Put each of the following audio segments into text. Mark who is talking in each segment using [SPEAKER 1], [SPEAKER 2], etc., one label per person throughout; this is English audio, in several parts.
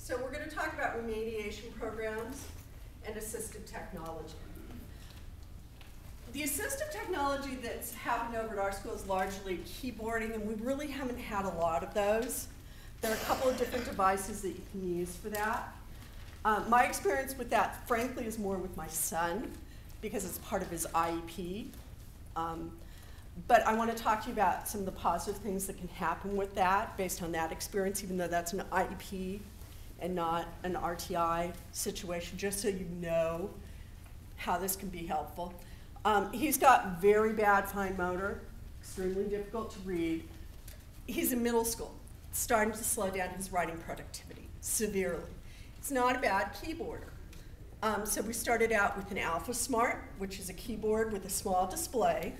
[SPEAKER 1] So we're going to talk about remediation programs and assistive technology. The assistive technology that's happened over at our school is largely keyboarding, and we really haven't had a lot of those. There are a couple of different devices that you can use for that. My experience with that, frankly, is more with my son, because it's part of his IEP. But I want to talk to you about some of the positive things that can happen with that based on that experience, even though that's an IEP and not an RTI situation, just so you know how this can be helpful. He's got very bad fine motor, extremely difficult to read. He's in middle school, starting to slow down his writing productivity severely. He's not a bad keyboarder. So we started out with an Alpha Smart, which is a keyboard with a small display,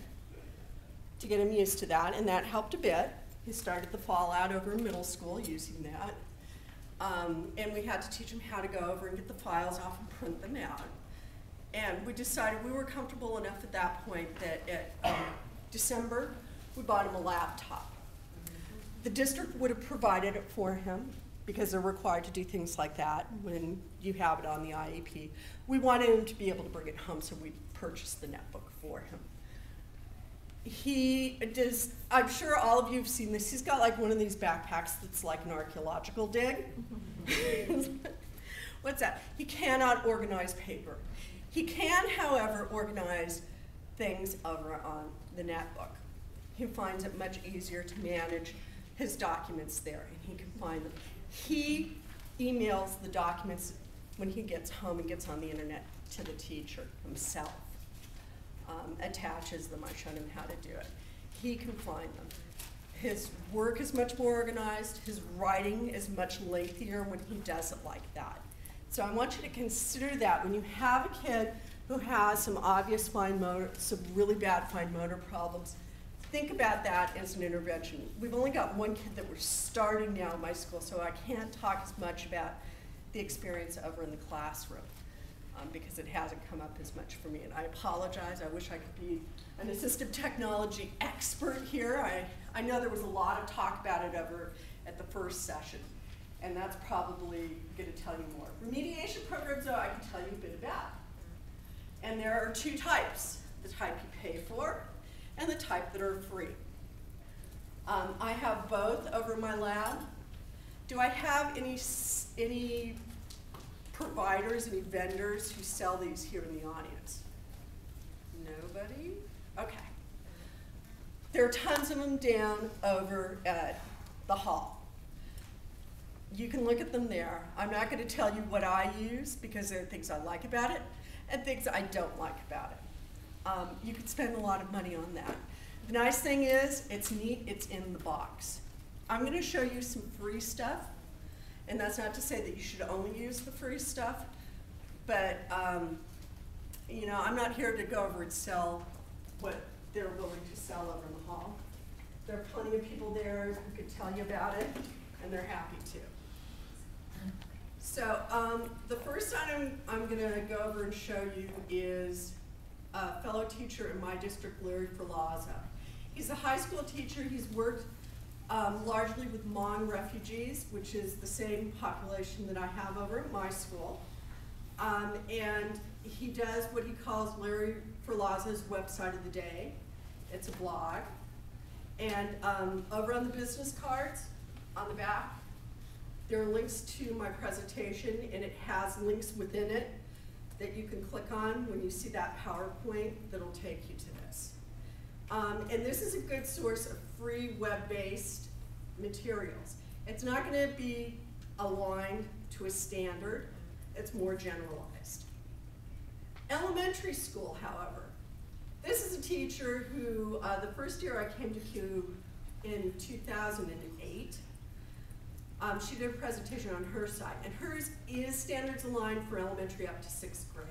[SPEAKER 1] to get him used to that, and that helped a bit. He started the fallout over in middle school using that. And we had to teach him how to go over and get the files off and print them out. And we decided we were comfortable enough at that point that at December, we bought him a laptop. The district would have provided it for him because they're required to do things like that when you have it on the IEP. We wanted him to be able to bring it home, so we purchased the netbook for him. He does, I'm sure all of you have seen this, he's got like one of these backpacks that's like an archaeological dig. What's that? He cannot organize paper. He can, however, organize things over on the netbook. He finds it much easier to manage his documents there, and he can find them. He emails the documents when he gets home and gets on the internet to the teacher himself. Attaches them. I showed him how to do it. He can find them. His work is much more organized. His writing is much lengthier when he does it like that. So I want you to consider that when you have a kid who has some obvious fine motor, some really bad fine motor problems, think about that as an intervention. We've only got one kid that we're starting now in my school, so I can't talk as much about the experience over in the classroom because it hasn't come up as much for me. And I apologize. I wish I could be an assistive technology expert here. I know there was a lot of talk about it over at the first session, and that's probably going to tell you more. Remediation programs, though, I can tell you a bit about. And there are two types, the type you pay for and the type that are free. I have both over in my lab. Do I have any providers, any vendors who sell these here in the audience? Nobody? Okay. There are tons of them down over at the hall. You can look at them there. I'm not going to tell you what I use because there are things I like about it and things I don't like about it. You could spend a lot of money on that. The nice thing is, it's neat, it's in the box. I'm going to show you some free stuff, and that's not to say that you should only use the free stuff, but you know, I'm not here to go over and sell what they're willing to sell over in the hall. There are plenty of people there who could tell you about it, and they're happy to. So the first item I'm going to go over and show you is a fellow teacher in my district, Larry Ferlazza. He's a high school teacher. He's worked largely with Hmong refugees, which is the same population that I have over at my school. And he does what he calls Larry Ferlazza's website of the day. It's a blog. And over on the business cards, on the back, there are links to my presentation, and it has links within it that you can click on when you see that PowerPoint that'll take you to this. And this is a good source of free web-based materials. It's not going to be aligned to a standard. It's more generalized. Elementary school, however. This is a teacher who, the first year I came to Q in 2008, she did a presentation on her site, and hers is standards aligned for elementary up to 6th grade.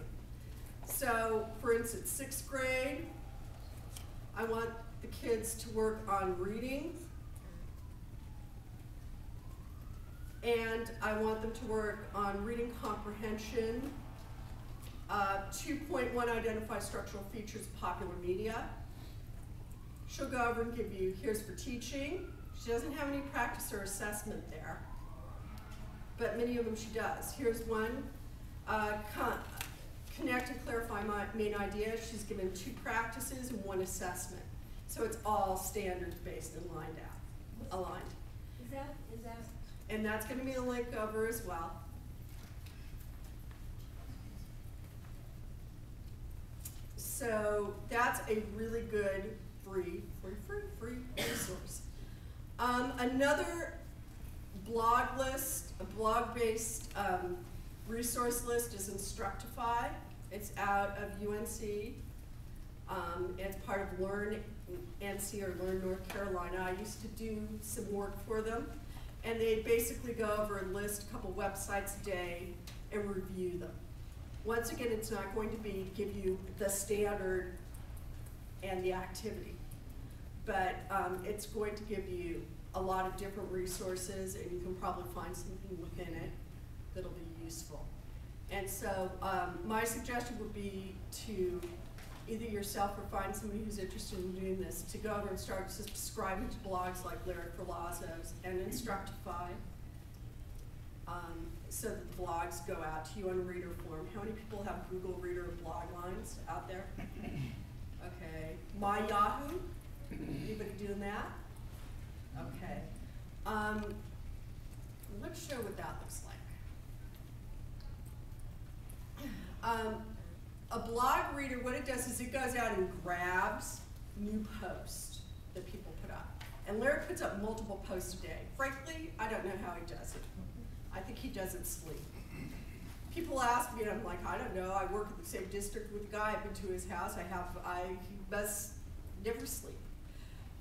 [SPEAKER 1] So, for instance, 6th grade, I want the kids to work on reading, and I want them to work on reading comprehension. 2.1, identify structural features of popular media. She'll go over and give you, here's for teaching. She doesn't have any practice or assessment there. but many of them she does. Here's one, connect and clarify my main idea. She's given 2 practices and 1 assessment. So it's all standards-based and aligned.
[SPEAKER 2] Is that?
[SPEAKER 1] And that's going to be a link over as well. So that's a really good free resource. Another blog list, a blog-based resource list is Instructify. It's out of UNC. It's part of Learn NC or Learn North Carolina. I used to do some work for them, and they basically go over and list a couple websites a day and review them. Once again, it's not going to give you the standard and the activity, but it's going to give you a lot of different resources, and you can probably find something within it that'll be useful. And so my suggestion would be to either yourself or find somebody who's interested in doing this, to go over and start subscribing to blogs like Lyric for Lazos and Instructify, so that the blogs go out to you on reader form. How many people have Google Reader blog lines out there? Okay. My Yahoo? Anybody doing that? Okay. Let's show what that looks like. A blog reader, what it does is it goes out and grabs new posts that people put up. And Lyric puts up multiple posts a day. Frankly, I don't know how he does it. I think he doesn't sleep. People ask me, and I'm like, I don't know. I work in the same district with a guy. I've been to his house. He must never sleep.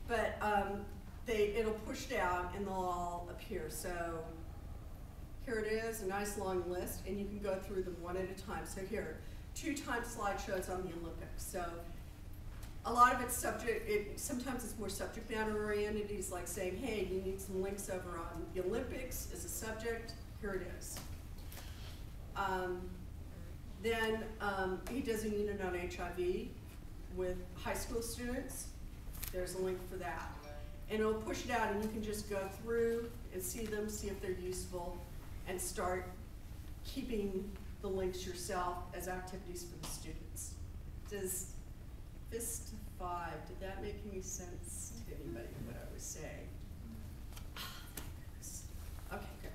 [SPEAKER 1] But it'll push down, and they'll all appear. So here it is, a nice long list, and you can go through them one at a time. So here, 2-time slideshows on the Olympics. So a lot of it's sometimes it's more subject matter oriented. He's like saying, hey, you need some links over on the Olympics as a subject. Here it is. Then he does a unit on HIV with high school students. There's a link for that. And it'll push it out, and you can just go through and see them, see if they're useful, and start keeping the links yourself as activities for the students. Does this to 5, did that make any sense to anybody what I was saying? Okay, good.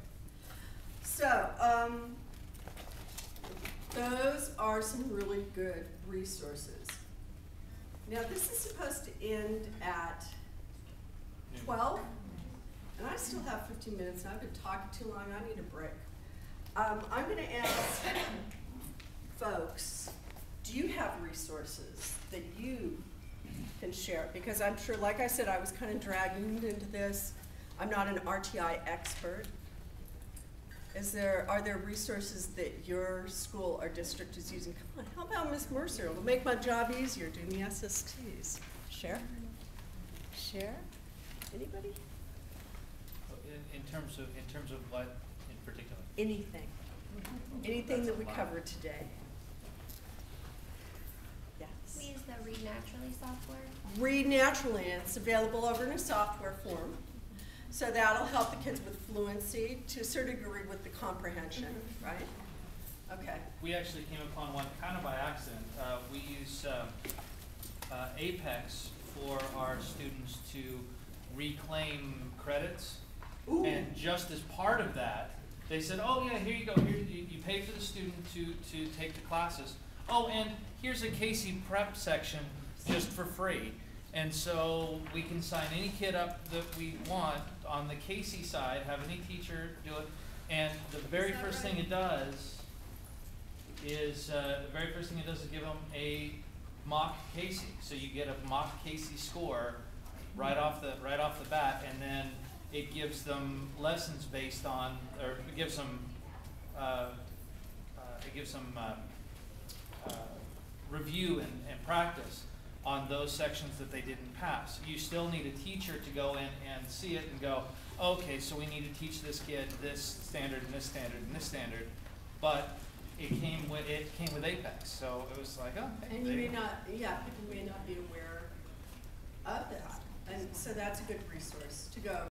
[SPEAKER 1] So, those are some really good resources. Now this is supposed to end at 12, and I still have 15 minutes, and I've been talking too long. I need a break. I'm going to ask folks, do you have resources that you can share? Because I'm sure, like I said, I was kind of dragging into this. I'm not an RTI expert. Are there resources that your school or district is using? Come on, how about Ms. Mercer? It'll make my job easier doing the SSTs. Share? Share? Anybody?
[SPEAKER 3] In terms of what in particular?
[SPEAKER 1] Anything. Anything that we covered today. Yes.
[SPEAKER 2] We use the Read Naturally software.
[SPEAKER 1] Read Naturally, and it's available over in a software form. So that'll help the kids with fluency, to a certain degree with the comprehension, right? Okay.
[SPEAKER 3] We actually came upon one kind of by accident. We use Apex for our students to reclaim credits.
[SPEAKER 1] Ooh.
[SPEAKER 3] And just as part of that, they said, oh yeah, here you go. Here, you pay for the student to take the classes. Oh, and here's a Casey prep section just for free. And so we can sign any kid up that we want on the Casey side, have any teacher do it, and the very first thing it does is give them a mock Casey. So you get a mock Casey score right off the bat, and then it gives them lessons based on, or it gives them review and practice on those sections that they didn't pass. You still need a teacher to go in and see it and go, okay, so we need to teach this kid this standard and this standard and this standard, but it came with Apex, so it was like, oh, hey,
[SPEAKER 1] and you may not, people may not be aware of that, and so that's a good resource to go.